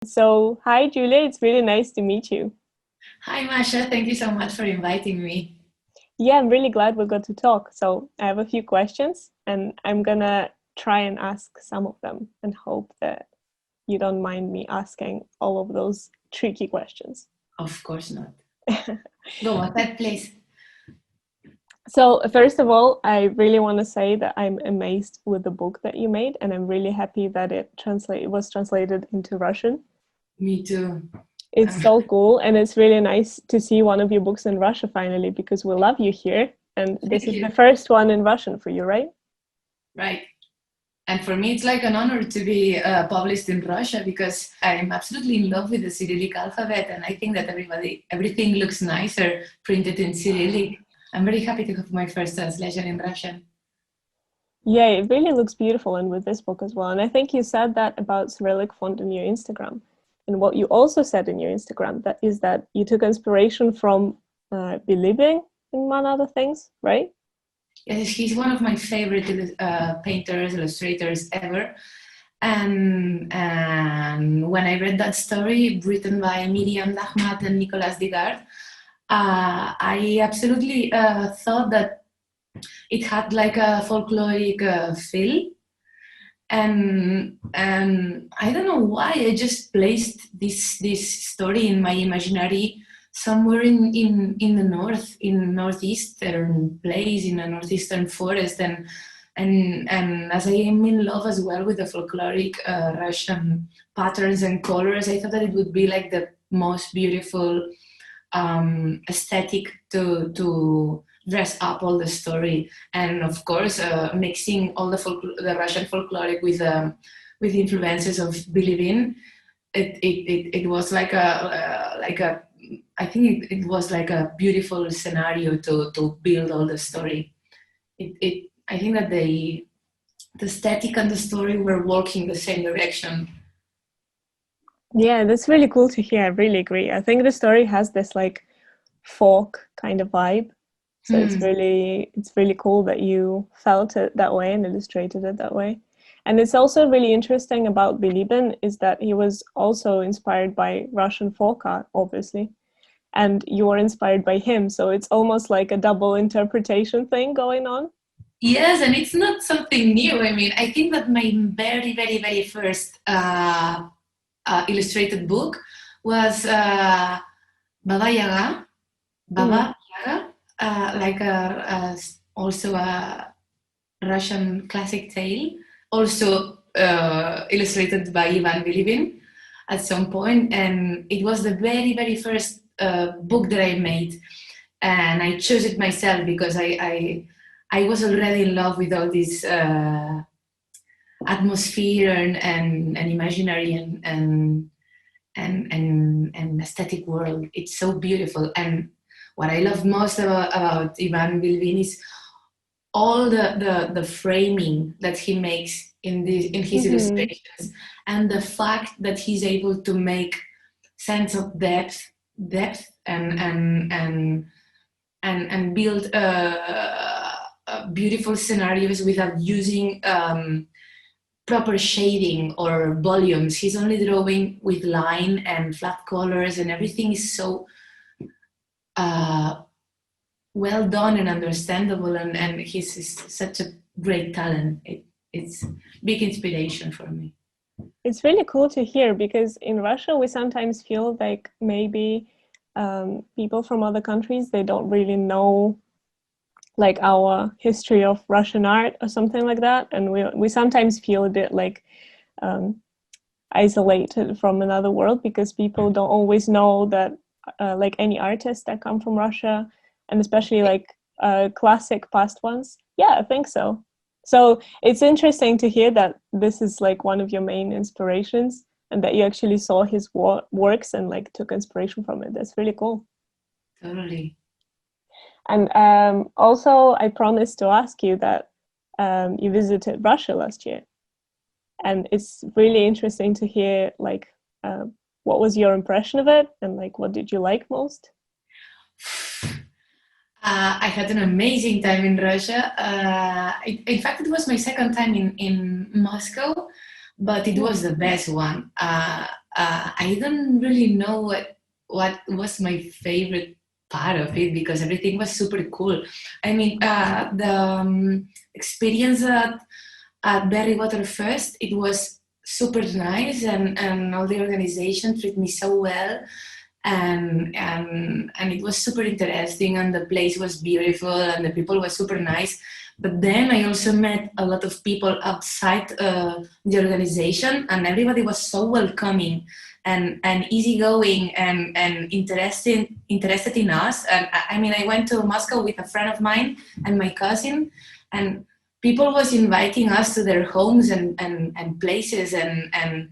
So, hi, Julia. It's really nice to meet you. Hi, Masha. Thank you so much for inviting me. Yeah, I'm really glad we got to talk. So, I have a few questions and I'm gonna try and ask some of them and hope that you don't mind me asking all of those tricky questions. Of course not. Go ahead, please. So, first of all, I really want to say that I'm amazed with the book that you made, and I'm really happy that it was translated into Russian. Me too. It's so cool, and it's really nice to see one of your books in Russia finally, because we love you here, and this is the first one in Russian for you, right? Right. And for me, it's like an honor to be published in Russia, because I'm absolutely in love with the Cyrillic alphabet, and I think that everything looks nicer printed in Cyrillic. I'm very happy to have my first translation in Russian. Yeah, it really looks beautiful, and with this book as well. And I think you said that about Cyrillic font in your Instagram. And what you also said in your Instagram is that you took inspiration from Bilibin, among other things, right? Yes, he's one of my favorite painters, illustrators ever. And when I read that story written by Miriam Daman and Nicola Digard, I absolutely thought that it had like a folkloric feel. And I don't know why I just placed this story in my imaginary somewhere in the north, in northeastern place, in a northeastern forest, and as I am in love as well with the folkloric Russian patterns and colors, I thought that it would be like the most beautiful aesthetic to dress up all the story, and of course mixing all the Russian folkloric with influences of Bilibin. It was like a I think it was like a beautiful scenario to build all the story. I think that the aesthetic and the story were working the same direction. Yeah, that's really cool to hear. I really agree. I think the story has this like folk kind of vibe. So it's really cool that you felt it that way and illustrated it that way. And it's also really interesting about Bilibin is that he was also inspired by Russian folk art, obviously. And you were inspired by him. So it's almost like a double interpretation thing going on. Yes, and it's not something new. I mean, I think that my very, very, very first illustrated book was Baba Yaga. Baba Yaga, also a Russian classic tale, also illustrated by Ivan Bilibin at some point, and it was the very, very first book that I made, and I chose it myself because I was already in love with all this atmosphere and imaginary and aesthetic world. It's so beautiful, and what I love most about Ivan Bilibin is all the framing that he makes in his illustrations, and the fact that he's able to make sense of depth and build beautiful scenarios without using proper shading or volumes. He's only drawing with line and flat colors, and everything is so well done and understandable, and he's such a great talent. It's big inspiration for me. It's really cool to hear, because in Russia we sometimes feel like maybe people from other countries, they don't really know like our history of Russian art or something like that, and we sometimes feel a bit like isolated from another world, because people don't always know that like any artists that come from Russia, and especially like classic past ones. Yeah, I think so. So it's interesting to hear that this is like one of your main inspirations, and that you actually saw his works and like took inspiration from it. That's really cool. Totally. And also, I promised to ask you that you visited Russia last year, and it's really interesting to hear like what was your impression of it, and like what did you like most? I had an amazing time in Russia. In fact, it was my second time in Moscow, but it was the best one. I don't really know what was my favorite part of it, because everything was super cool. I mean, the experience at Berrywater First, it was super nice, and all the organization treated me so well, and it was super interesting, and the place was beautiful, and the people were super nice. But then I also met a lot of people outside the organization, and everybody was so welcoming and easygoing and interested in us. And I mean, I went to Moscow with a friend of mine and my cousin, and people was inviting us to their homes and places and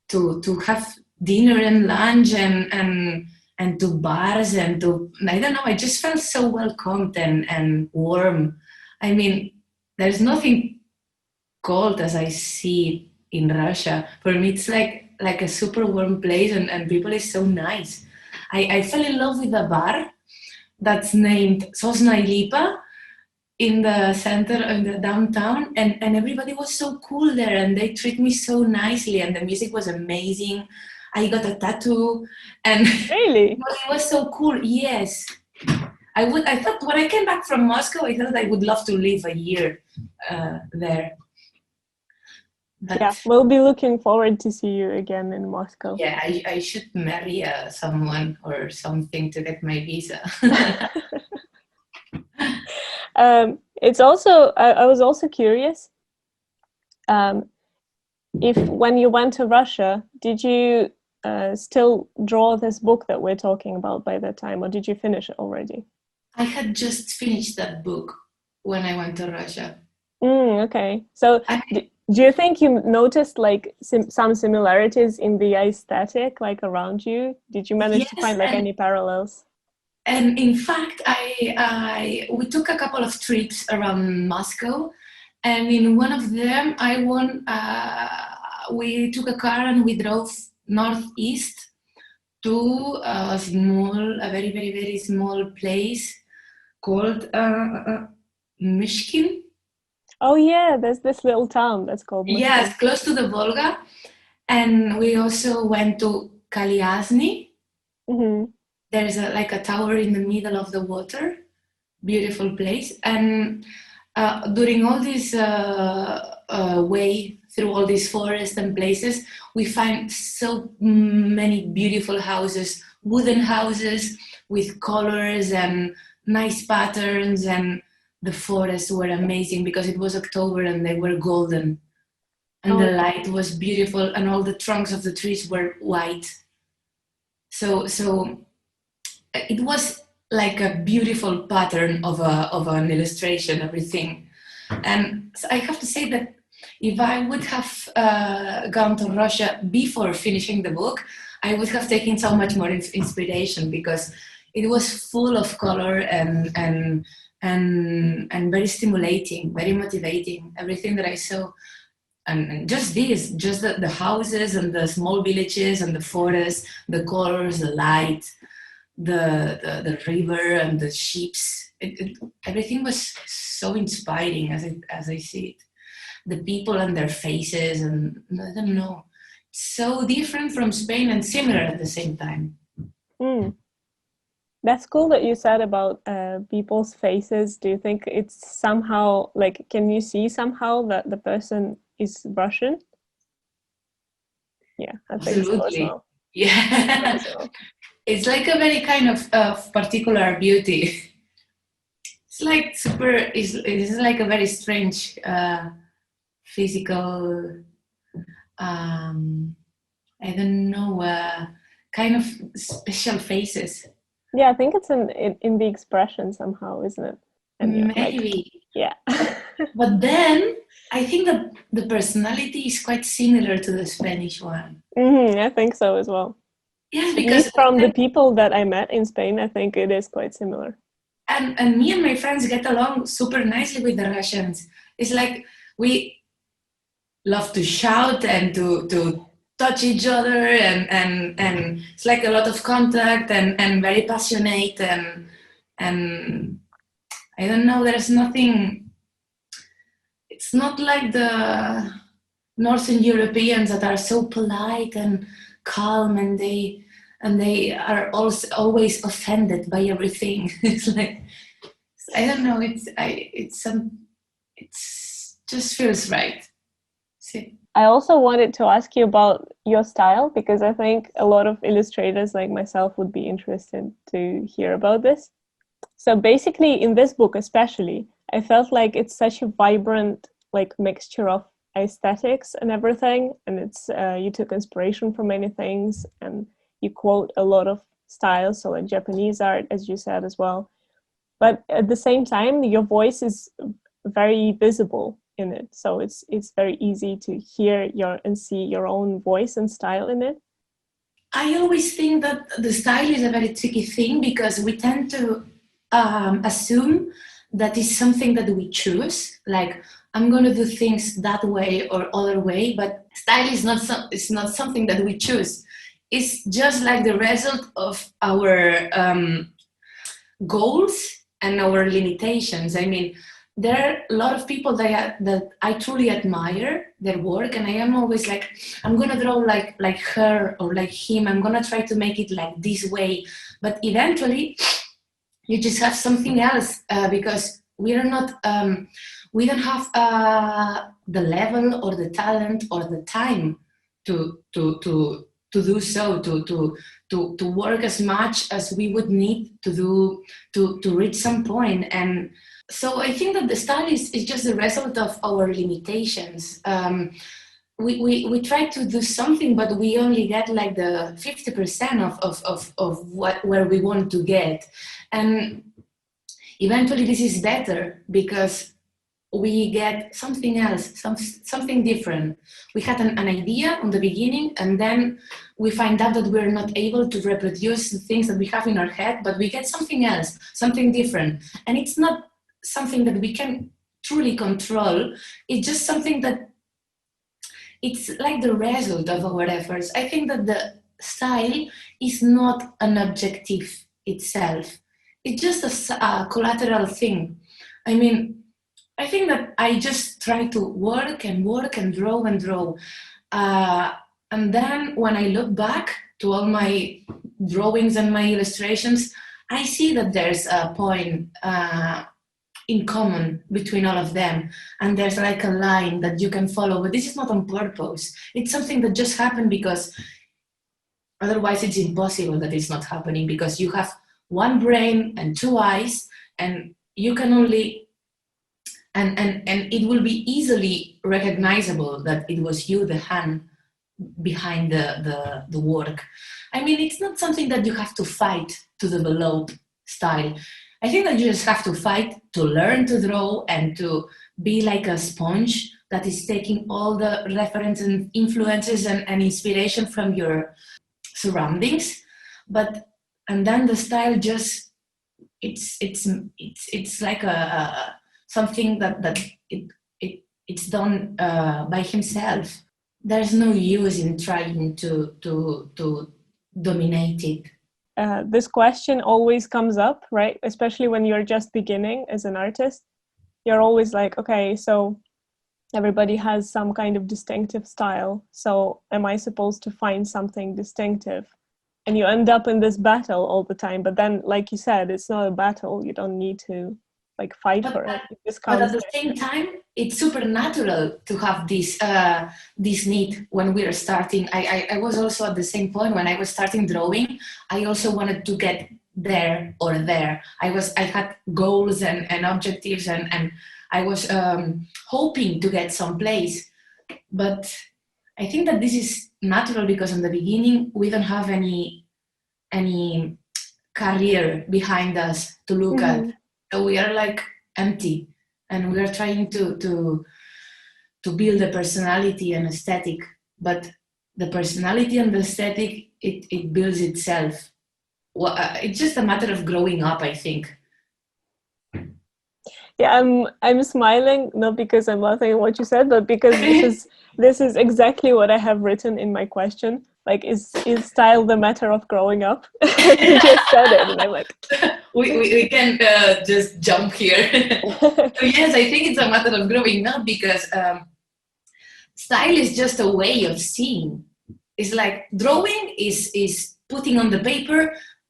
to have dinner and lunch and to bars and to, I don't know, I just felt so welcomed and warm. I mean, there's nothing cold as I see it in Russia. For me, it's like a super warm place, and people is so nice. I fell in love with a bar that's named Sosna Lipa in the center of the downtown, and everybody was so cool there, and they treat me so nicely, and the music was amazing. I got a tattoo, and Really? it was so cool. Yes. I thought when I came back from Moscow, I thought I would love to live a year there. But yeah, we'll be looking forward to see you again in Moscow. Yeah, I should marry someone or something to get my visa. It's also, I was also curious, if when you went to Russia, did you still draw this book that we're talking about by that time, or did you finish it already? I had just finished that book when I went to Russia. Okay. So do you think you noticed like some similarities in the aesthetic, like around you? Did you manage to find like any parallels? And in fact, we took a couple of trips around Moscow, and in one of them, we took a car and we drove northeast to a very, very, very small place called Mishkin. Oh yeah, there's this little town that's called Mishkin. Yes, close to the Volga. And we also went to Kalyazny. Mm-hmm. There's like a tower in the middle of the water. Beautiful place. And during all this way through all these forests and places, we find so many beautiful houses, wooden houses with colors and nice patterns, and the forests were amazing because it was October and they were golden, and the light was beautiful, and all the trunks of the trees were white. So it was like a beautiful pattern of an illustration, everything. And so I have to say that if I would have gone to Russia before finishing the book, I would have taken so much more inspiration, because it was full of color and very stimulating, very motivating. Everything that I saw, and just the houses and the small villages and the forests, the colors, the light, the river and the ships. Everything was so inspiring as I see it. The people and their faces, and I don't know, so different from Spain and similar at the same time. That's cool that you said about people's faces. Do you think it's somehow, like, can you see somehow that the person is Russian? Yeah, I think so as well. Yeah. It's like a very kind of particular beauty. It's like it's like a very strange physical, I don't know, kind of special faces. Yeah, I think it's in the expression somehow, isn't it? And maybe. Yeah. But then I think that the personality is quite similar to the Spanish one. I think so as well. Yes, because from the people that I met in Spain, I think it is quite similar. And me and my friends get along super nicely with the Russians. It's like we love to shout and to touch each other, and it's like a lot of contact and very passionate, and I don't know, there's nothing, it's not like the Northern Europeans that are so polite and calm, and they are also always offended by everything. It's like, I don't know. It's just feels right. See? I also wanted to ask you about your style, because I think a lot of illustrators like myself would be interested to hear about this. So basically, in this book especially, I felt like it's such a vibrant like mixture of aesthetics and everything, and it's you took inspiration from many things, and you quote a lot of styles, so like Japanese art, as you said as well. But at the same time, your voice is very visible in it, so it's very easy to hear and see your own voice and style in it. I always think that the style is a very tricky thing, because we tend to assume that it's something that we choose, like I'm going to do things that way or other way, but style is not something that we choose. It's just like the result of our goals and our limitations. I mean, there are a lot of people that I truly admire their work, and I am always like, I'm going to draw like her or like him. I'm going to try to make it like this way. But eventually, you just have something else, because we are not, we don't have the level or the talent or the time to do so, to work as much as we would need to do to reach some point. And so I think that the style is just the result of our limitations. We try to do something, but we only get like the 50% of where we want to get. And eventually this is better, because we get something else, something different. We had an idea on the beginning, and then we find out that we're not able to reproduce the things that we have in our head, but we get something else, something different. And it's not something that we can truly control. It's just something that it's like the result of our efforts. I think that the style is not an objective itself. It's just a collateral thing. I mean, I think that I just try to work and draw and draw. And then when I look back to all my drawings and my illustrations, I see that there's a point in common between all of them. And there's like a line that you can follow, but this is not on purpose. It's something that just happened because otherwise it's impossible that it's not happening, because you have one brain and two eyes, and you can only and it will be easily recognizable that it was you, the hand behind the work. I mean, it's not something that you have to fight to develop style. I think that you just have to fight to learn to draw and to be like a sponge that is taking all the references and influences and inspiration from your surroundings. And then the style just, it's like a something that it's done by himself. There's no use in trying to dominate it. This question always comes up, right? Especially when you're just beginning as an artist. You're always like, okay, so everybody has some kind of distinctive style. So am I supposed to find something distinctive? And you end up in this battle all the time. But then, like you said, it's not a battle. You don't need to like fight for it. But at the same time, it's supernatural to have this need when we are starting. I was also at the same point when I was starting drawing. I also wanted to get there or there. I had goals and objectives, and I was hoping to get someplace. But I think that this is natural, because in the beginning we don't have any career behind us to look at. So we are like empty, and we are trying to build a personality and aesthetic. But the personality and the aesthetic, it builds itself. Well, it's just a matter of growing up, I think. Yeah, I'm smiling not because I'm laughing at what you said, but because this is exactly what I have written in my question. Like, is style the matter of growing up? You just said it, and I'm like, we can just jump here. So yes, I think it's a matter of growing up, because style is just a way of seeing. It's like drawing is putting on the paper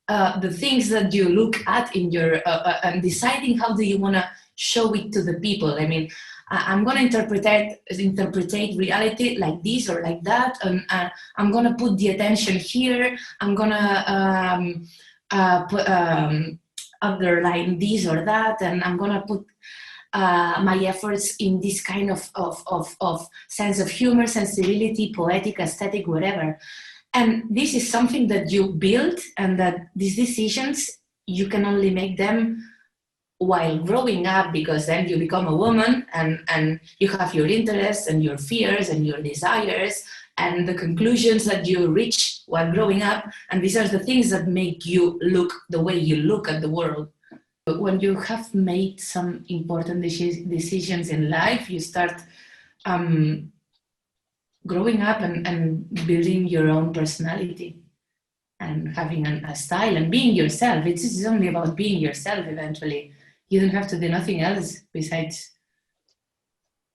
the things that you look at in your and deciding how do you want to show it to the people. I mean, I'm going to interpret reality like this or like that, and I'm going to put the attention here. I'm going to underline this or that, and I'm going to put my efforts in this kind of sense of humor, sensibility, poetic, aesthetic, whatever. And this is something that you build, and that these decisions, you can only make them while growing up, because then you become a woman and you have your interests and your fears and your desires and the conclusions that you reach while growing up. And these are the things that make you look the way you look at the world. But when you have made some important decisions in life, you start growing up and building your own personality and having a style and being yourself. It's only about being yourself eventually. You don't have to do nothing else besides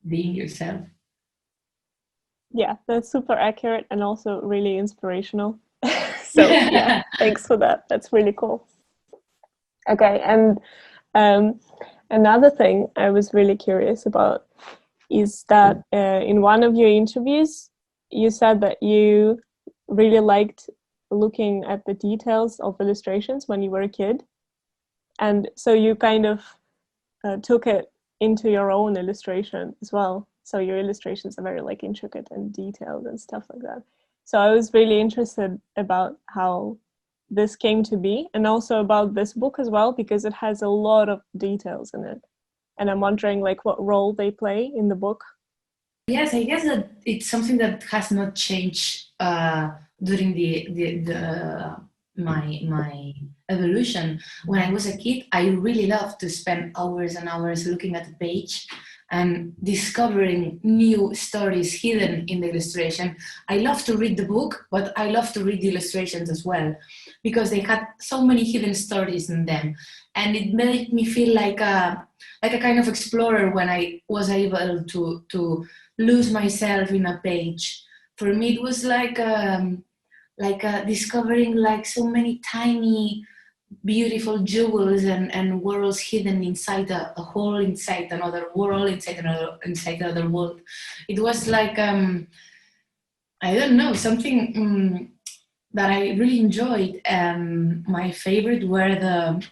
being yourself. Yeah, that's super accurate and also really inspirational. So yeah, thanks for that. That's really cool. Okay, and another thing I was really curious about is that in one of your interviews, you said that you really liked looking at the details of illustrations when you were a kid. And so you kind of took it into your own illustration as well. So your illustrations are very like intricate and detailed and stuff like that. So I was really interested about how this came to be, and also about this book as well, because it has a lot of details in it. And I'm wondering like what role they play in the book. Yes, I guess that it's something that has not changed during my evolution. When I was a kid, I really loved to spend hours and hours looking at the page and discovering new stories hidden in the illustration. I love to read the book, but I love to read the illustrations as well, because they had so many hidden stories in them. And it made me feel like a kind of explorer when I was able to lose myself in a page. For me, it was like discovering like so many tiny, beautiful jewels and worlds hidden inside a hole, inside another world, inside another world. It was like I don't know, something that I really enjoyed. My favorite were the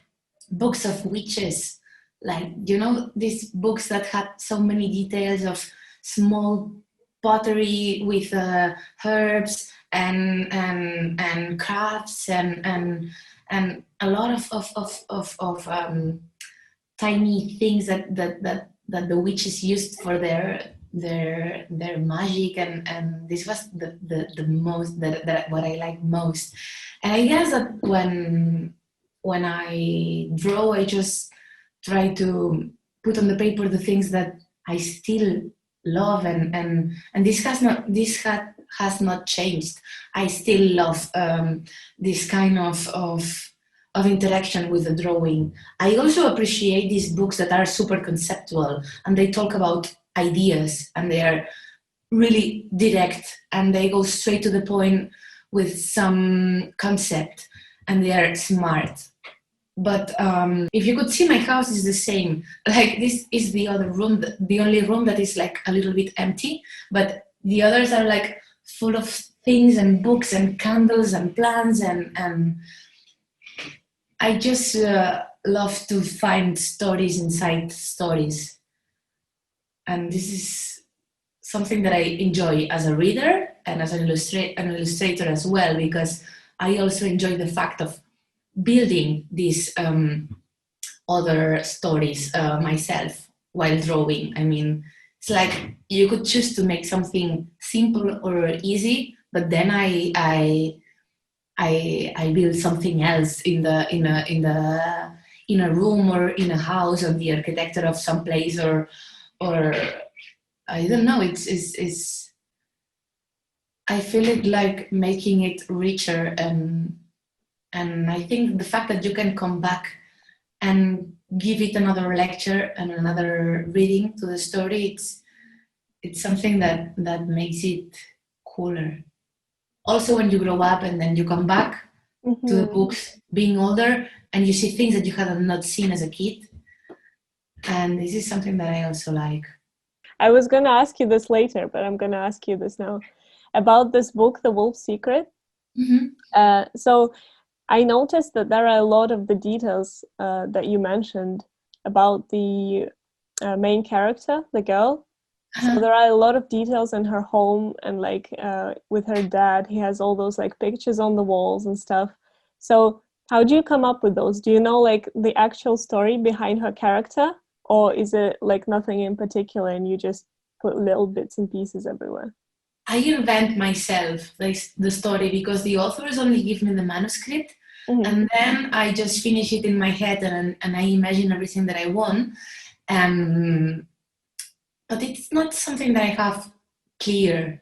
books of witches, like, you know, these books that had so many details of small pottery with herbs and crafts and a lot of tiny things that the witches used for their magic, and this was the most that what I like most. And I guess that when I draw, I just try to put on the paper the things that I still love, and this has not changed. I still love this kind of interaction with the drawing. I also appreciate these books that are super conceptual and they talk about ideas and they are really direct and they go straight to the point with some concept and they are smart. But if you could see, my house is the same. Like, this is the other room, the only room that is like a little bit empty, but the others are like full of things and books and candles and plants, and I just love to find stories inside stories. And this is something that I enjoy as a reader and as an illustrator as well, because I also enjoy the fact of building these other stories myself while drawing. I mean, it's like you could choose to make something simple or easy, but then I build something else in a room or in a house, or the architecture of some place, or I don't know. It's I feel it like making it richer, and I think the fact that you can come back and give it another lecture and another reading to the story, it's something that makes it cooler. Also, when you grow up and then you come back to the books, being older, and you see things that you had not seen as a kid. And this is something that I also like. I was going to ask you this later, but I'm going to ask you this now. About this book, The Wolf's Secret. So I noticed that there are a lot of the details that you mentioned about the main character, the girl. So there are a lot of details in her home, and like with her dad, he has all those like pictures on the walls and stuff. So how do you come up with those? Do you know like the actual story behind her character, or is it like nothing in particular and you just put little bits and pieces everywhere? I invent myself the story, because the authors only give me the manuscript, and then I just finish it in my head, and I imagine everything that I want. But it's not something that I have clear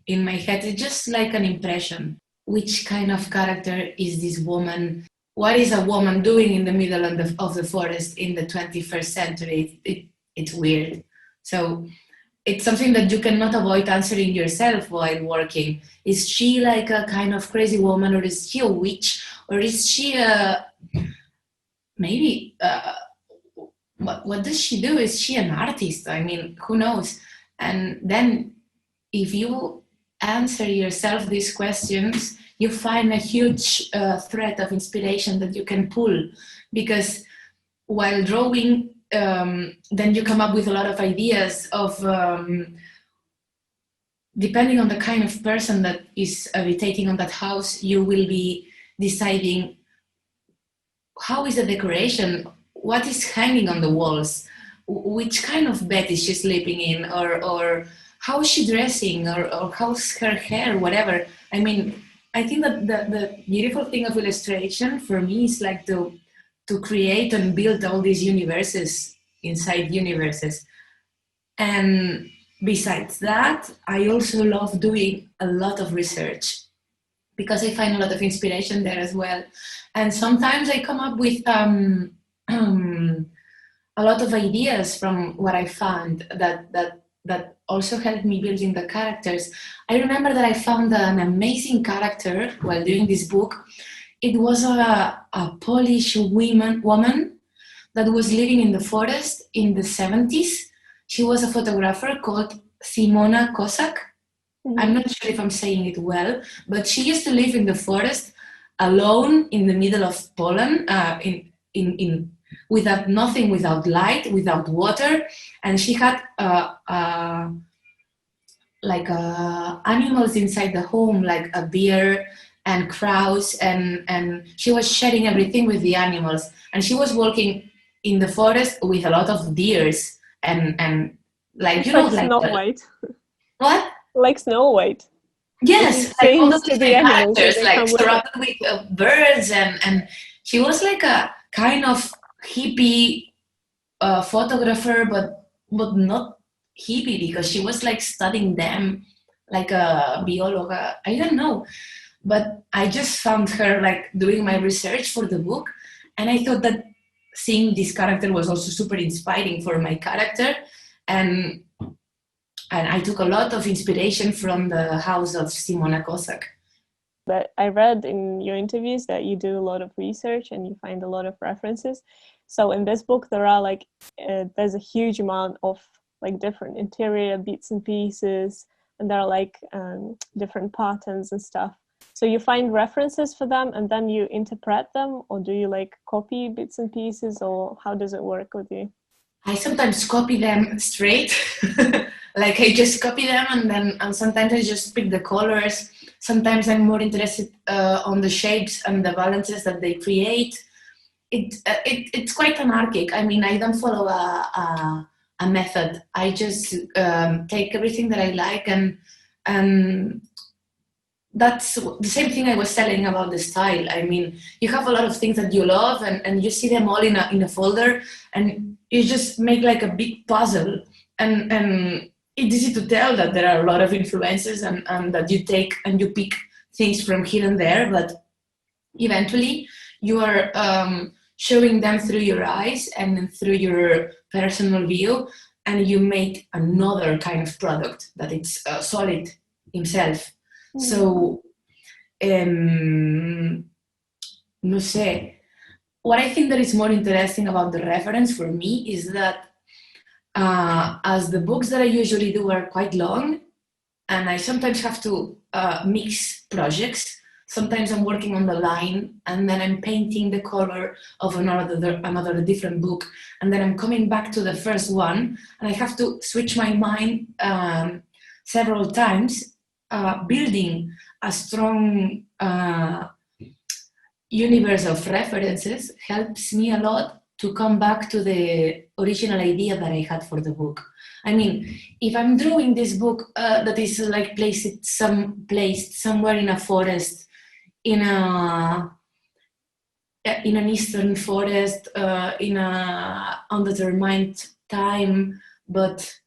in my head. It's just like an impression. Which kind of character is this woman? What is a woman doing in the middle of the forest in the 21st century? It's weird. So it's something that you cannot avoid answering yourself while working. Is she like a kind of crazy woman, or is she a witch, or is she maybe what does she do? Is she an artist? I mean, who knows? And then if you answer yourself these questions, you find a huge thread of inspiration that you can pull, because while drawing, then you come up with a lot of ideas of, depending on the kind of person that is habitating on that house, you will be deciding how is the decoration, what is hanging on the walls, which kind of bed is she sleeping in, or how is she dressing, or how's her hair, whatever. I mean, I think that the beautiful thing of illustration for me is like to create and build all these universes inside universes. And besides that, I also love doing a lot of research, because I find a lot of inspiration there as well. And sometimes I come up with a lot of ideas from what I found that also helped me building the characters. I remember that I found an amazing character while doing this book. It was a Polish woman that was living in the forest in the 70s. She was a photographer called Simona Kosak. I'm not sure if I'm saying it well, but she used to live in the forest alone in the middle of Poland, without nothing, without light, without water, and she had animals inside the home, like a bear and crows, and she was sharing everything with the animals. And she was working in the forest with a lot of deers and like, you know, like Snow White. What? Like Snow White. Yes, like all those to the animals, characters, like surrounded with birds, and she was like a kind of hippie photographer, but not hippie, because she was like studying them like a biologa. I don't know, but I just found her like doing my research for the book, and I thought that seeing this character was also super inspiring for my character, and I took a lot of inspiration from the house of Simona Kosak. But I read in your interviews that you do a lot of research and you find a lot of references. So in this book, there are like, there's a huge amount of like different interior bits and pieces, and there are like different patterns and stuff. So you find references for them and then you interpret them, or do you like copy bits and pieces, or how does it work with you? I sometimes copy them straight. Like I just copy them, and sometimes I just pick the colors. Sometimes I'm more interested on the shapes and the balances that they create. It's quite anarchic. I mean, I don't follow a method. I just take everything that I like, and that's the same thing I was telling about the style. I mean, you have a lot of things that you love, and you see them all in a folder, and you just make like a big puzzle, and it's easy to tell that there are a lot of influences, and that you take and you pick things from here and there, but eventually you are showing them through your eyes and through your personal view, and you make another kind of product that it's solid himself. So, no sé. What I think that is more interesting about the reference for me is that as the books that I usually do are quite long, and I sometimes have to mix projects. Sometimes I'm working on the line, and then I'm painting the color of another different book, and then I'm coming back to the first one, and I have to switch my mind several times. Building a strong universe of references helps me a lot to come back to the original idea that I had for the book. I mean, if I'm drawing this book that is like placed somewhere in a forest, in an eastern forest, in a undetermined time, but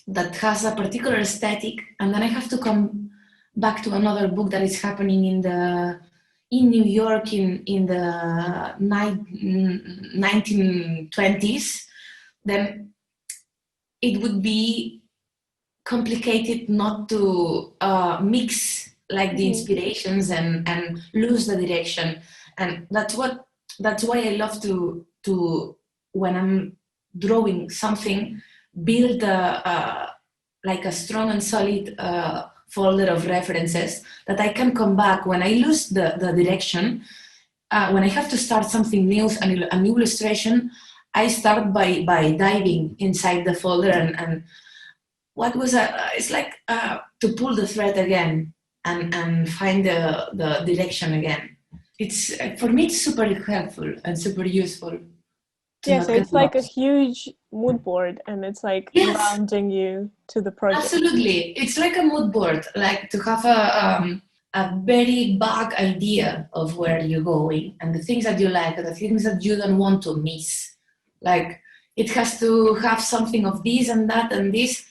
that has a particular aesthetic, and then I have to come back to another book that is happening in New York in the 1920s, then it would be complicated not to mix like the inspirations and lose the direction. And that's why I love to when I'm drawing something, build like a strong and solid folder of references that I can come back when I lose the direction. When I have to start something new, a new illustration, I start by diving inside the folder and what was it's like to pull the thread again and find the direction again. It's for me, it's super helpful and super useful. Yeah, so it's like a huge mood board, and it's like grounding you to the project. Absolutely, it's like a mood board, like to have a very vague idea of where you're going and the things that you like and the things that you don't want to miss. Like it has to have something of this and that and this,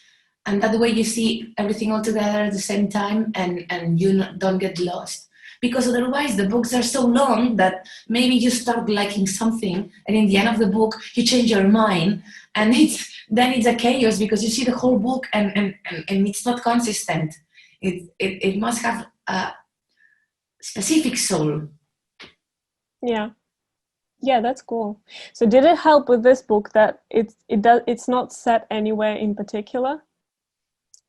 and that way you see everything all together at the same time, and you don't get lost. Because otherwise the books are so long that maybe you start liking something and in the end of the book you change your mind, and it's a chaos because you see the whole book and it's not consistent. It must have a specific soul. Yeah, that's cool. So did it help with this book that it's not set anywhere in particular?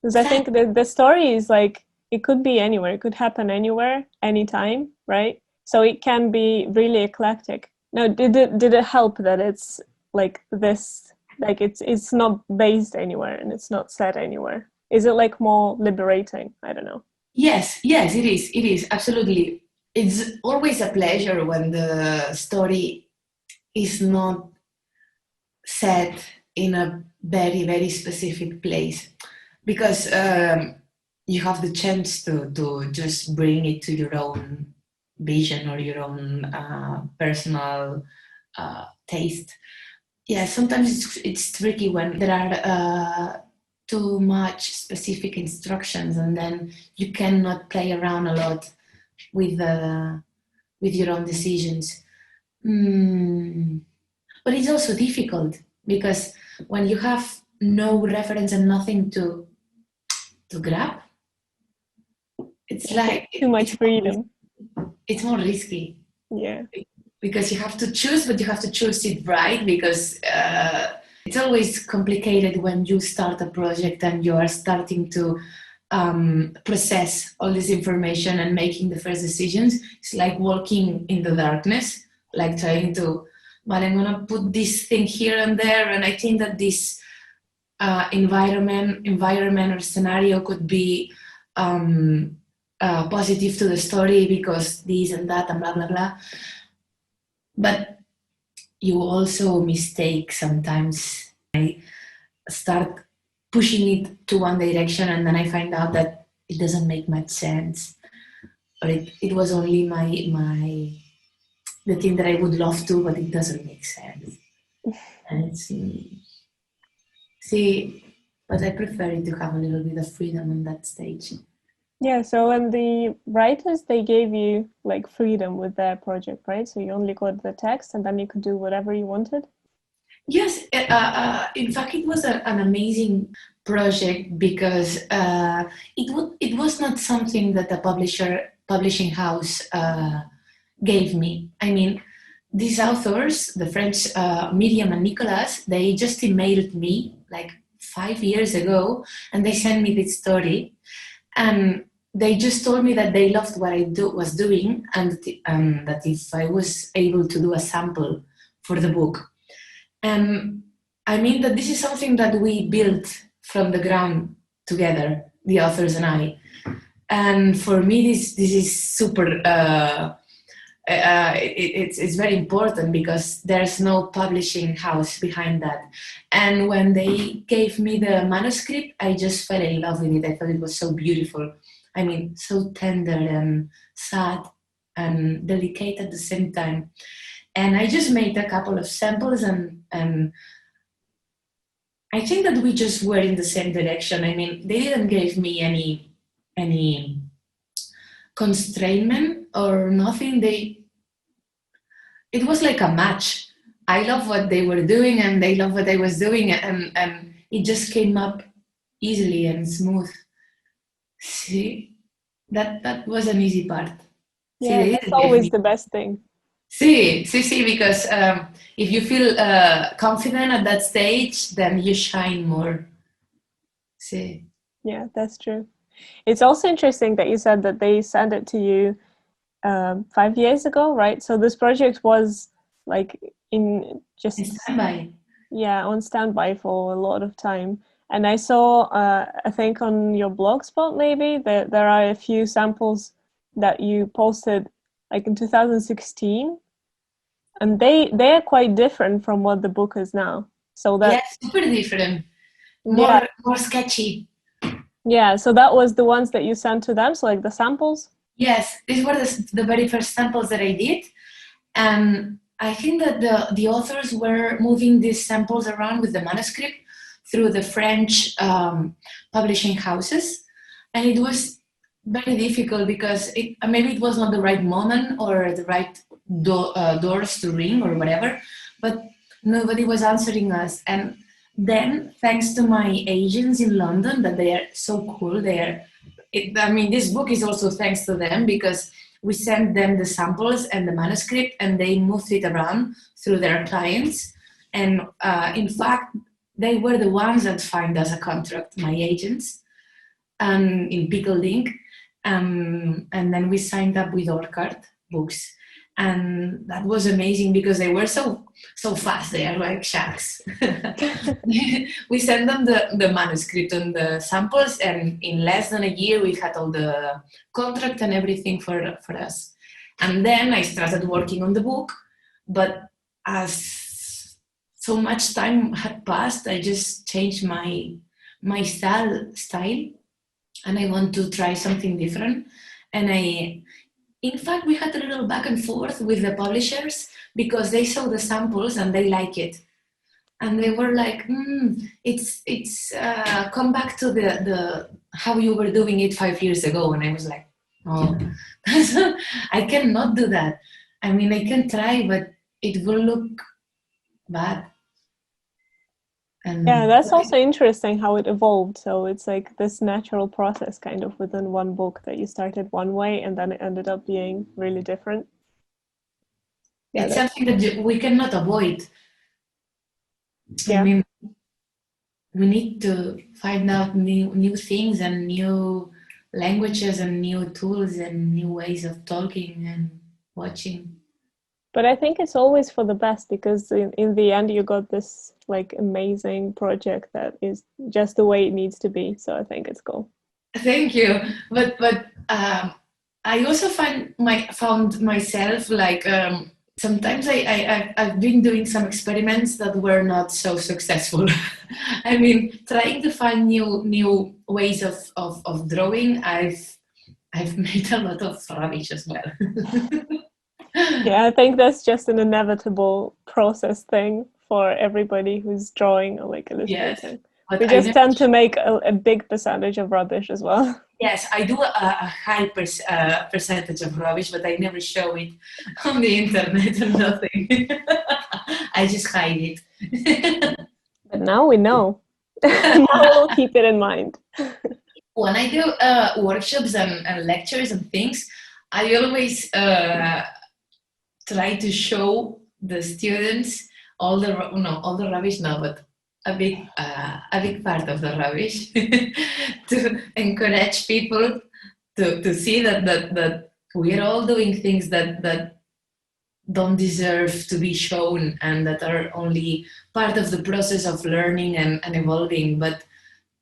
Because I think the story is like, it could be anywhere. It could happen anywhere, anytime, right? So it can be really eclectic. Now, did it help that it's like this, like it's not based anywhere and it's not set anywhere? Is it like more liberating? I don't know. Yes, it is. It is, absolutely. It's always a pleasure when the story is not set in a very, very specific place, because you have the chance to just bring it to your own vision or your own personal taste. Yeah, sometimes it's tricky when there are too much specific instructions, and then you cannot play around a lot with your own decisions. But it's also difficult because when you have no reference and nothing to grab, it's like too much freedom. It's more risky. Yeah. Because you have to choose, but you have to choose it right, because it's always complicated when you start a project and you are starting to process all this information and making the first decisions. It's like walking in the darkness, like trying to, well, I'm going to put this thing here and there, and I think that this environment or scenario could be positive to the story because this and that and blah, blah, blah. But you also mistake sometimes. I start pushing it to one direction and then I find out that it doesn't make much sense. Or it was only the thing that I would love to, but it doesn't make sense. And it's, but I prefer it to have a little bit of freedom on that stage. Yeah, so when the writers, they gave you like freedom with their project, right? So you only got the text and then you could do whatever you wanted? Yes, in fact, it was an amazing project because it was not something that the publishing house gave me. I mean, these authors, the French Miriam and Nicolas, they just emailed me like 5 years ago, and they sent me this story, and they just told me that they loved what I was doing, and that if I was able to do a sample for the book. And I mean that this is something that we built from the ground together, the authors and I. And for me, this is super. It's very important because there's no publishing house behind that. And when they gave me the manuscript, I just fell in love with it. I thought it was so beautiful. I mean, so tender and sad and delicate at the same time. And I just made a couple of samples, and I think that we just were in the same direction. I mean, they didn't give me any constraint or nothing. It was like a match. I love what they were doing, and they love what I was doing, and it just came up easily and smooth. See, that was an easy part. Yeah, See, that's always the best thing. See, because if you feel confident at that stage, then you shine more. See. Yeah, that's true. It's also interesting that you said that they sent it to you 5 years ago, right? So this project was like in standby. Yeah, on standby for a lot of time. And I saw, I think on your blogspot maybe, that there are a few samples that you posted like in 2016, and they are quite different from what the book is now. So that super different, more sketchy. Yeah, so that was the ones that you sent to them, so like the samples? Yes, these were the very first samples that I did. And I think that the authors were moving these samples around with the manuscript through the French publishing houses. And it was very difficult because maybe it was not the right moment or the right doors to ring or whatever, but nobody was answering us. And then, thanks to my agents in London, that they are so cool, this book is also thanks to them, because we sent them the samples and the manuscript, and they moved it around through their clients. And in fact, they were the ones that find us a contract, my agents, in Pickled Ink. And then we signed up with Orchard Books. And that was amazing because they were so fast. They are like sharks. We sent them the manuscript and the samples, and in less than a year we had all the contract and everything for us. And then I started working on the book, but as so much time had passed, I just changed my style, and I want to try something different. And in fact, we had a little back and forth with the publishers because they saw the samples and they like it. And they were like, it's come back to the how you were doing it 5 years ago. And I was like, oh, I cannot do that. I mean, I can try, but it will look bad. And yeah, that's also interesting how it evolved. So it's like this natural process kind of within one book that you started one way and then it ended up being really different. Yeah, it's something that we cannot avoid. Yeah. I mean, we need to find out new things and new languages and new tools and new ways of talking and watching. But I think it's always for the best, because in the end you got this like amazing project that is just the way it needs to be. So I think it's cool. Thank you. But I also found myself like sometimes I've been doing some experiments that were not so successful. I mean, trying to find new ways of drawing, I've made a lot of rubbish as well. Yeah, I think that's just an inevitable process thing for everybody who's drawing or like illustrating. Yes, we just tend to make a big percentage of rubbish as well. Yes, I do a high percentage of rubbish, but I never show it on the internet or nothing. I just hide it. But now we know. Now we'll keep it in mind. When I do workshops and lectures and things, I always try to show the students all the rubbish, no, but a big part of the rubbish to encourage people to see that we're all doing things that don't deserve to be shown and that are only part of the process of learning and evolving, but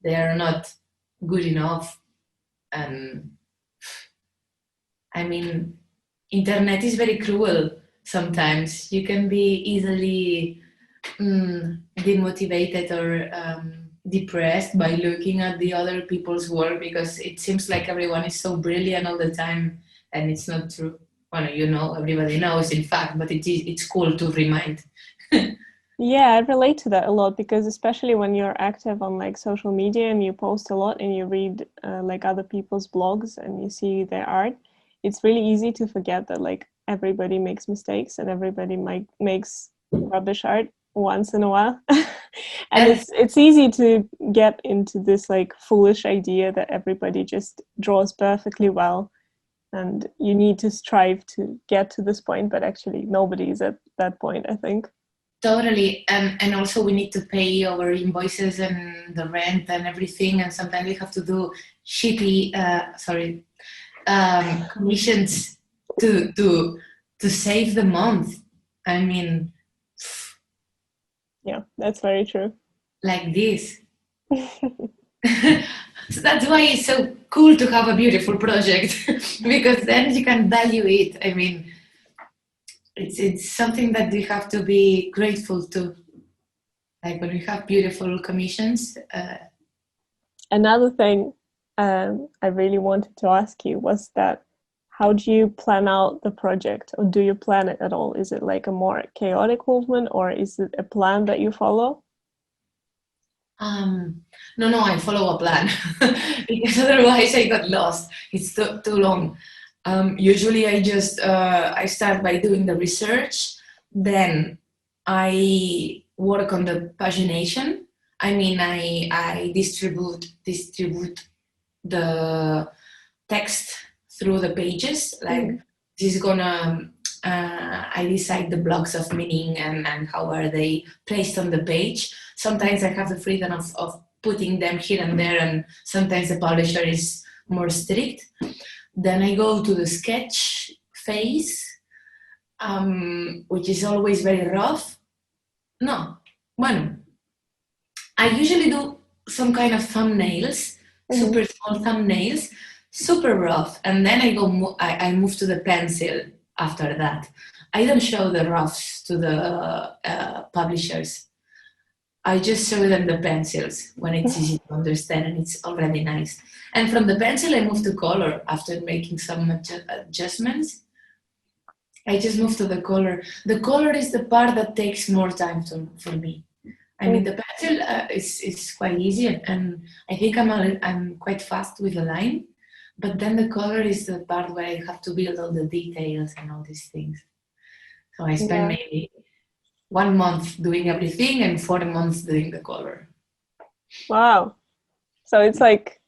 they are not good enough. And I mean, internet is very cruel sometimes. You can be easily demotivated or depressed by looking at the other people's work, because it seems like everyone is so brilliant all the time, and it's not true. Well, everybody knows, in fact, but it's cool to remind. Yeah, I relate to that a lot, because especially when you're active on like social media and you post a lot and you read like other people's blogs and you see their art, it's really easy to forget that like everybody makes mistakes and everybody makes rubbish art once in a while. And it's easy to get into this like foolish idea that everybody just draws perfectly well and you need to strive to get to this point, but actually nobody is at that point, I think. Totally, and also we need to pay our invoices and the rent and everything, and sometimes we have to do shitty commissions to save the month. I mean, yeah, that's very true. Like this. So that's why it's so cool to have a beautiful project, because then you can value it. I mean, it's something that we have to be grateful to. Like when we have beautiful commissions. Another thing I really wanted to ask you was that how do you plan out the project, or do you plan it at all? Is it like a more chaotic movement, or is it a plan that you follow? No, I follow a plan because otherwise I got lost. It's too long. Usually I just I start by doing the research, then I work on the pagination. I mean, I distribute the text through the pages. Like this is gonna I decide the blocks of meaning and how are they placed on the page. Sometimes I have the freedom of putting them here and there, and sometimes the publisher is more strict. Then I go to the sketch phase, which is always very rough. I usually do some kind of thumbnails, super small thumbnails, super rough, and then I move to the pencil after that. I don't show the roughs to the publishers. I just show them the pencils when it's easy to understand and it's already nice. And from the pencil, I move to color after making some adjustments. I just move to the color. The color is the part that takes more time for me. I mean, the pencil is quite easy, and I think I'm quite fast with the line. But then the color is the part where I have to build all the details and all these things. So I spend maybe 1 month doing everything and 4 months doing the color. Wow. So it's like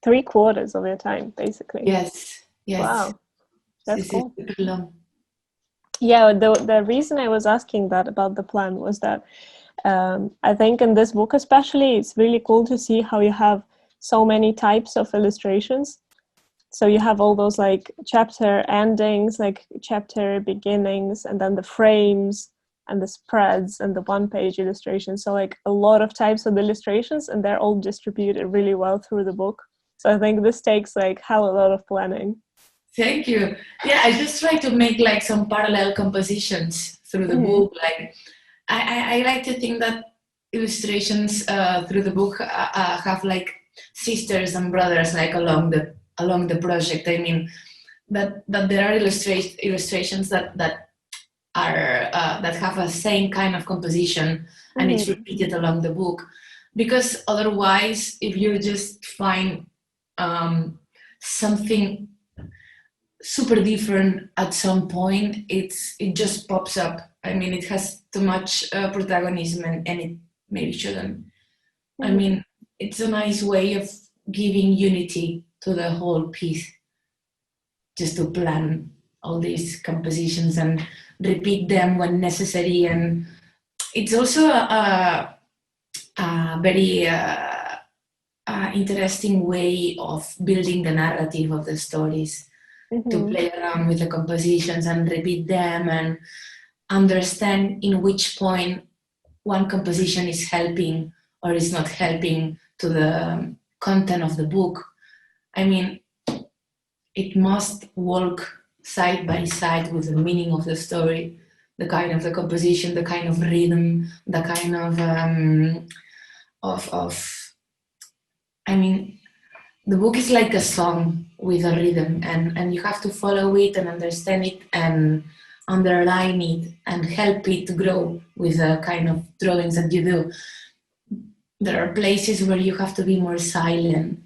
3/4 of your time, basically. Yes. Wow. That's cool. Super long. Yeah, the reason I was asking that about the plan was that I think in this book especially, it's really cool to see how you have so many types of illustrations. So you have all those like chapter endings, like chapter beginnings, and then the frames and the spreads and the one-page illustrations. So like a lot of types of illustrations, and they're all distributed really well through the book. So I think this takes like hell a lot of planning. Thank you. Yeah, I just try to make like some parallel compositions through the book. Like I like to think that illustrations through the book have like sisters and brothers like along the project. I mean that there are illustrations that have a same kind of composition, and it's repeated along the book, because otherwise if you just find something super different at some point, it just pops up I mean, it has too much protagonism and it maybe shouldn't. Mm-hmm. I mean, it's a nice way of giving unity to the whole piece, just to plan all these compositions and repeat them when necessary. And it's also a very interesting way of building the narrative of the stories, to play around with the compositions and repeat them and understand in which point one composition is helping or is not helping to the content of the book. I mean, it must walk side by side with the meaning of the story, the kind of the composition, the kind of rhythm, the kind of I mean, the book is like a song with a rhythm, and you have to follow it and understand it and underline it and help it to grow with the kind of drawings that you do. There are places where you have to be more silent,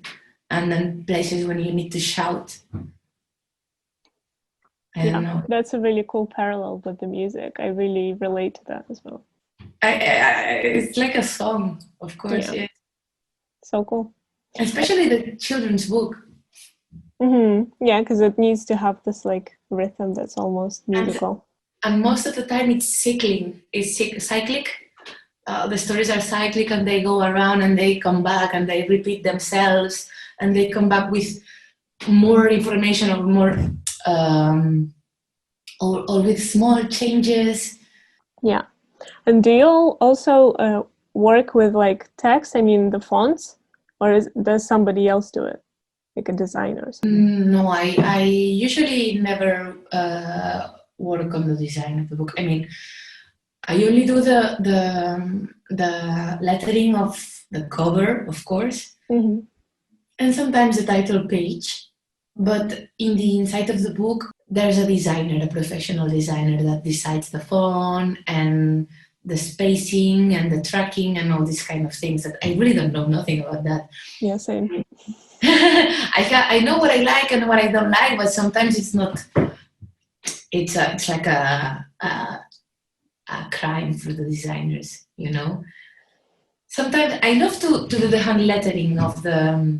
and then places when you need to shout. I don't know. That's a really cool parallel with the music. I really relate to that as well. It's like a song, of course. Yeah. So cool. Especially the children's book. Yeah, because it needs to have this like rhythm that's almost musical. And most of the time it's cycling. It's cyclic. The stories are cyclic, and they go around and they come back and they repeat themselves and they come back with more information or more or with small changes. Yeah. And do you also work with like text? I mean, the fonts, or does somebody else do it, like a designer or something? No, I usually never work on the design of the book. I mean, I only do the lettering of the cover, of course, and sometimes the title page. But in the inside of the book, there's a designer, a professional designer that decides the font and the spacing and the tracking and all these kind of things that I really don't know nothing about that. Yeah, same. I know what I like and what I don't like, but sometimes it's not. It's like a crime for the designers, you know. Sometimes I love to do the hand lettering of the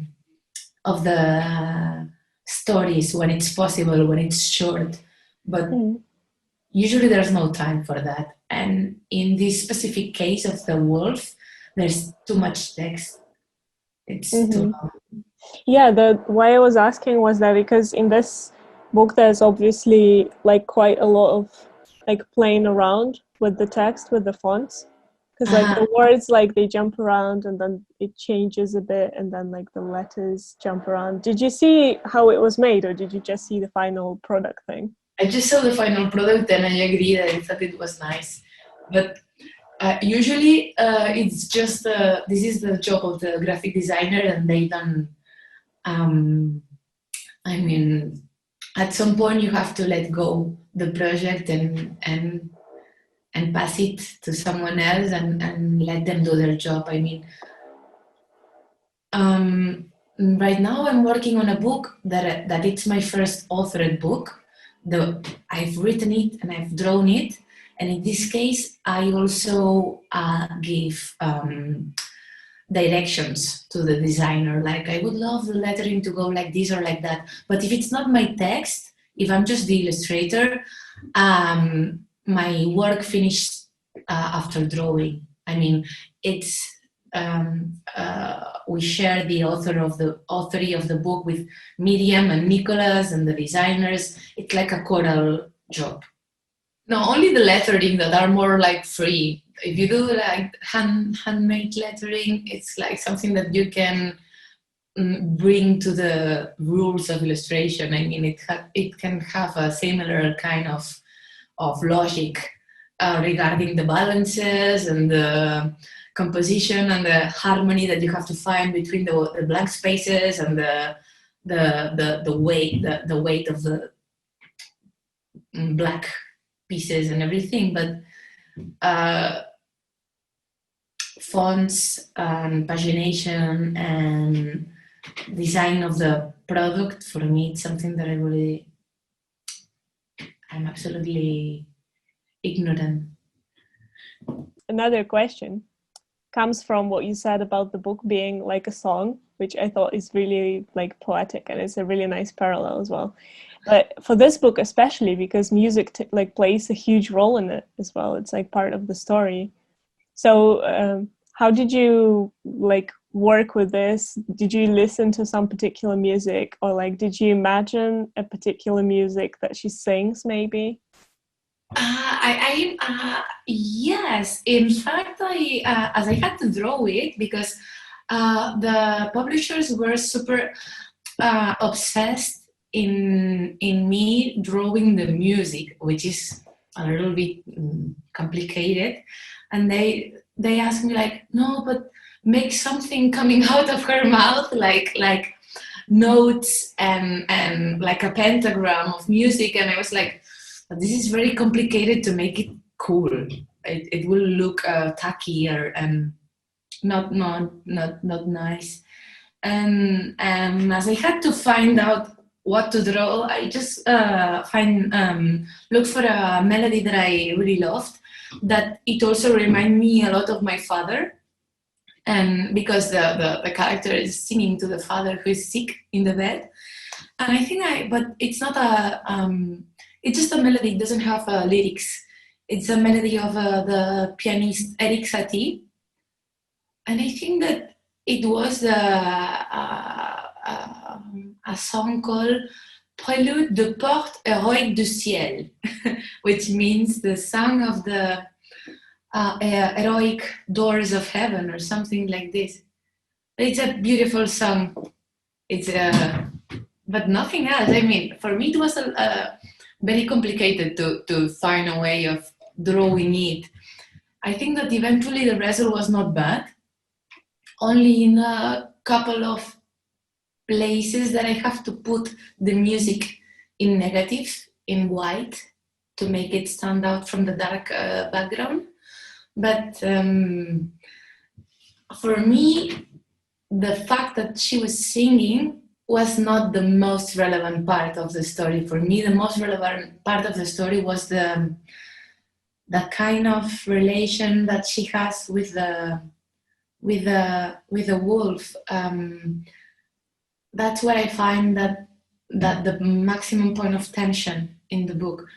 stories when it's possible, when it's short, but usually there's no time for that. And in this specific case of the wolf, there's too much text. It's too long. Yeah, why I was asking was that because in this book there's obviously like quite a lot of like playing around with the text, with the fonts, because like the words, like they jump around and then it changes a bit, and then like the letters jump around. Did you see how it was made, or did you just see the final product thing? I just saw the final product and I agreed. I thought it was nice, but usually it's just this is the job of the graphic designer, and they don't. I mean, at some point you have to let go the project and pass it to someone else and let them do their job. I mean, right now I'm working on a book that it's my first authored book. I've written it and I've drawn it, and in this case I also give directions to the designer, like I would love the lettering to go like this or like that, but if it's not my text, if I'm just the illustrator, my work finished after drawing. I mean, it's we share the authoring of the book with Miriam and Nicholas and the designers. It's like a choral job. No, only the lettering that are more like free. If you do like handmade lettering, it's like something that you can bring to the rules of illustration. I mean, it can have a similar kind of logic regarding the balances and the composition and the harmony that you have to find between the blank spaces and the weight of the black pieces and everything. But fonts and pagination and design of the product, for me, it's something that I'm absolutely ignorant. Another question comes from what you said about the book being like a song, which I thought is really like poetic, and it's a really nice parallel as well. But for this book especially, because music like plays a huge role in it as well, it's like part of the story. So how did you like work with this? Did you listen to some particular music, or like did you imagine a particular music that she sings maybe? Yes, in fact, as I had to draw it, because the publishers were super obsessed in me drawing the music, which is a little bit complicated, and they asked me like, no, but make something coming out of her mouth, like notes and like a pentagram of music, and I was like, this is very complicated to make it cool. It will look tacky and not nice. And as I had to find out what to draw, I just looked for a melody that I really loved. That it also reminded me a lot of my father, and because the character is singing to the father who is sick in the bed, and I think but it's not a. It's just a melody. It doesn't have lyrics. It's a melody of the pianist Eric Satie, and I think that it was a song called Prélude de Porte Héroïque du Ciel, which means the song of the heroic doors of heaven, or something like this. It's a beautiful song. It's but nothing else. I mean, for me, it was very complicated to find a way of drawing it. I think that eventually the result was not bad. Only in a couple of places that I have to put the music in negative, in white, to make it stand out from the dark background. But for me, the fact that she was singing was not the most relevant part of the story. For me, the most relevant part of the story was the kind of relation that she has with the wolf. That's where I find that the maximum point of tension in the book.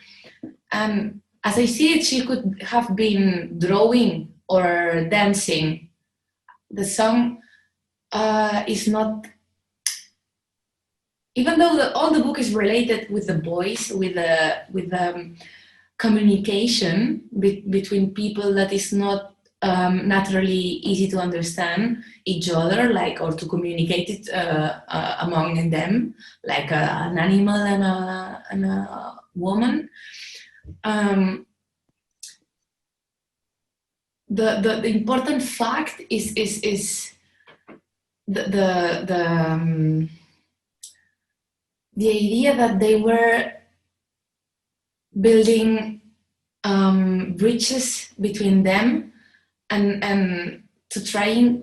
And as I see it, she could have been drawing or dancing. The song is not. Even though all the book is related with the voice, with the communication between people that is not naturally easy to understand each other, like, or to communicate it among them, like an animal and a woman. The important fact is the idea that they were building bridges between them and to try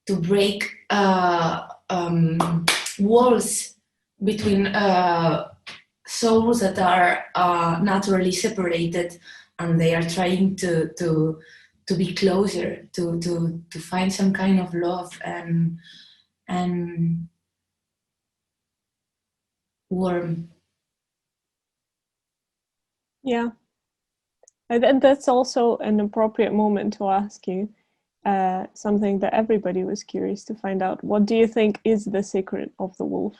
to break walls between souls that are naturally separated, and they are trying to be closer, to find some kind of love and warm. Yeah, and that's also an appropriate moment to ask you something that everybody was curious to find out. What do you think is the secret of the wolf?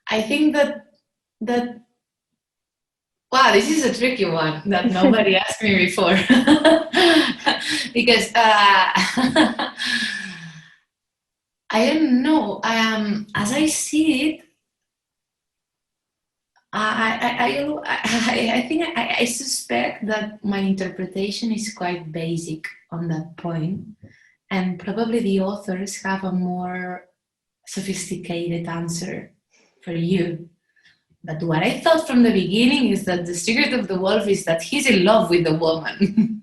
I think that wow, this is a tricky one that nobody asked me before. Because I don't know. As I see it, I think I suspect that my interpretation is quite basic on that point, and probably the authors have a more sophisticated answer for you. But what I thought from the beginning is that the secret of the wolf is that he's in love with the woman.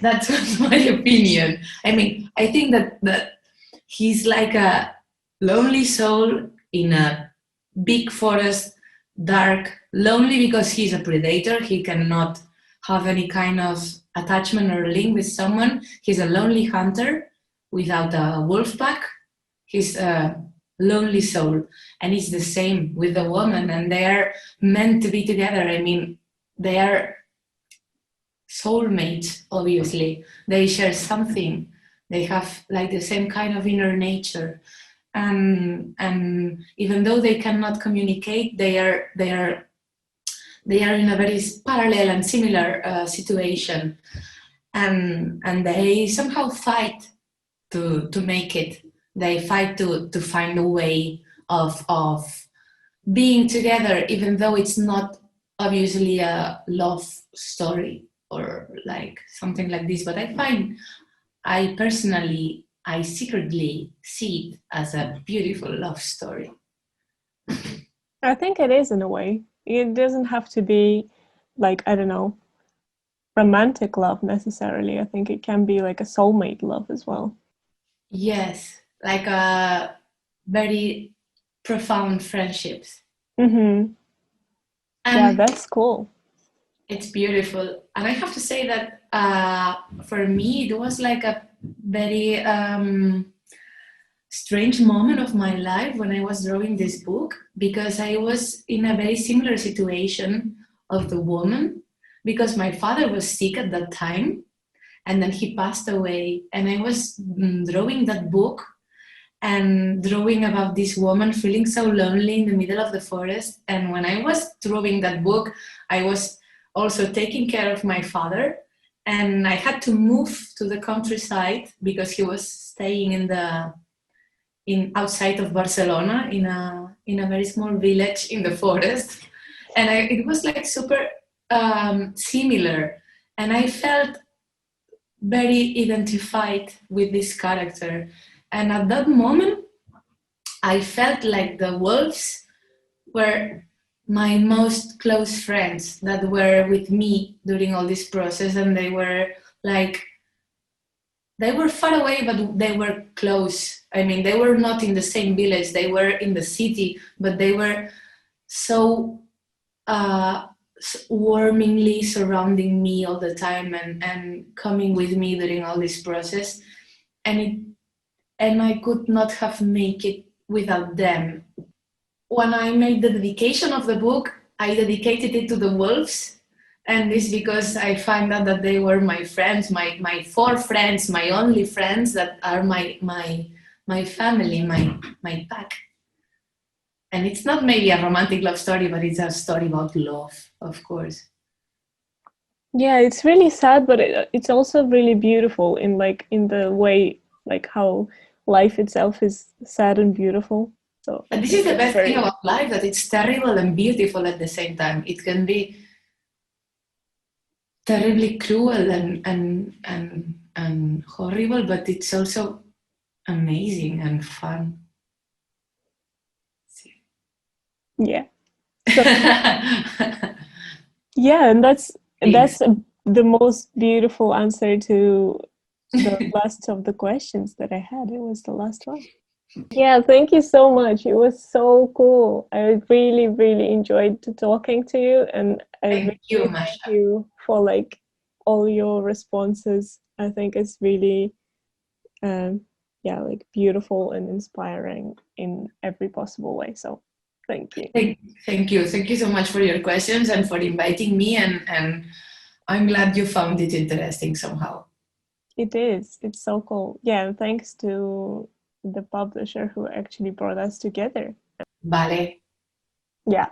That's my opinion. I mean, I think that he's like a lonely soul in a big forest, dark, lonely because he's a predator. He cannot have any kind of attachment or link with someone. He's a lonely hunter without a wolf pack. He's a lonely soul. And it's the same with the woman, and they are meant to be together. I mean, they are soulmates, obviously. They share something. They have like the same kind of inner nature. And even though they cannot communicate, they are in a very parallel and similar situation, and they somehow fight to make it. They fight to find a way of being together, even though it's not obviously a love story or like something like this. But I personally, I secretly see it as a beautiful love story. I think it is in a way. It doesn't have to be like, I don't know, romantic love necessarily. I think it can be like a soulmate love as well. Yes, like a very profound friendships. Mm-hmm. Yeah, that's cool. It's beautiful. And I have to say that for me, it was like a very strange moment of my life when I was drawing this book, because I was in a very similar situation of the woman, because my father was sick at that time and then he passed away, and I was drawing that book and drawing about this woman feeling so lonely in the middle of the forest. And when I was drawing that book, I was also taking care of my father, and I had to move to the countryside because he was staying outside of Barcelona in a very small village in the forest. And it was like super similar, and I felt very identified with this character. And at that moment, I felt like the wolves were my most close friends that were with me during all this process, and they were far away, but they were close. I mean, they were not in the same village, they were in the city, but they were so warmingly surrounding me all the time and coming with me during all this process. And I could not have made it without them. When I made the dedication of the book, I dedicated it to the wolves. And it's because I find out that they were my friends, my 4 friends, my only friends that are my family, my pack. And it's not maybe a romantic love story, but it's a story about love, of course. Yeah, it's really sad, but it's also really beautiful in the way, like how life itself is sad and beautiful. So, and this is the best thing about life, that it's terrible and beautiful at the same time. It can be terribly cruel and horrible, but it's also amazing and fun. Yeah. So, yeah, and that's the most beautiful answer to the last of the questions that I had. It was the last one. Yeah, thank you so much. It was so cool. I really, really enjoyed talking to you, and thank you, Masha. Thank you for like all your responses. I think it's really like beautiful and inspiring in every possible way. So thank you. Thank you so much for your questions and for inviting me, and I'm glad you found it interesting somehow. It is. It's so cool. Yeah, and thanks to the publisher who actually brought us together. Vale. Yeah.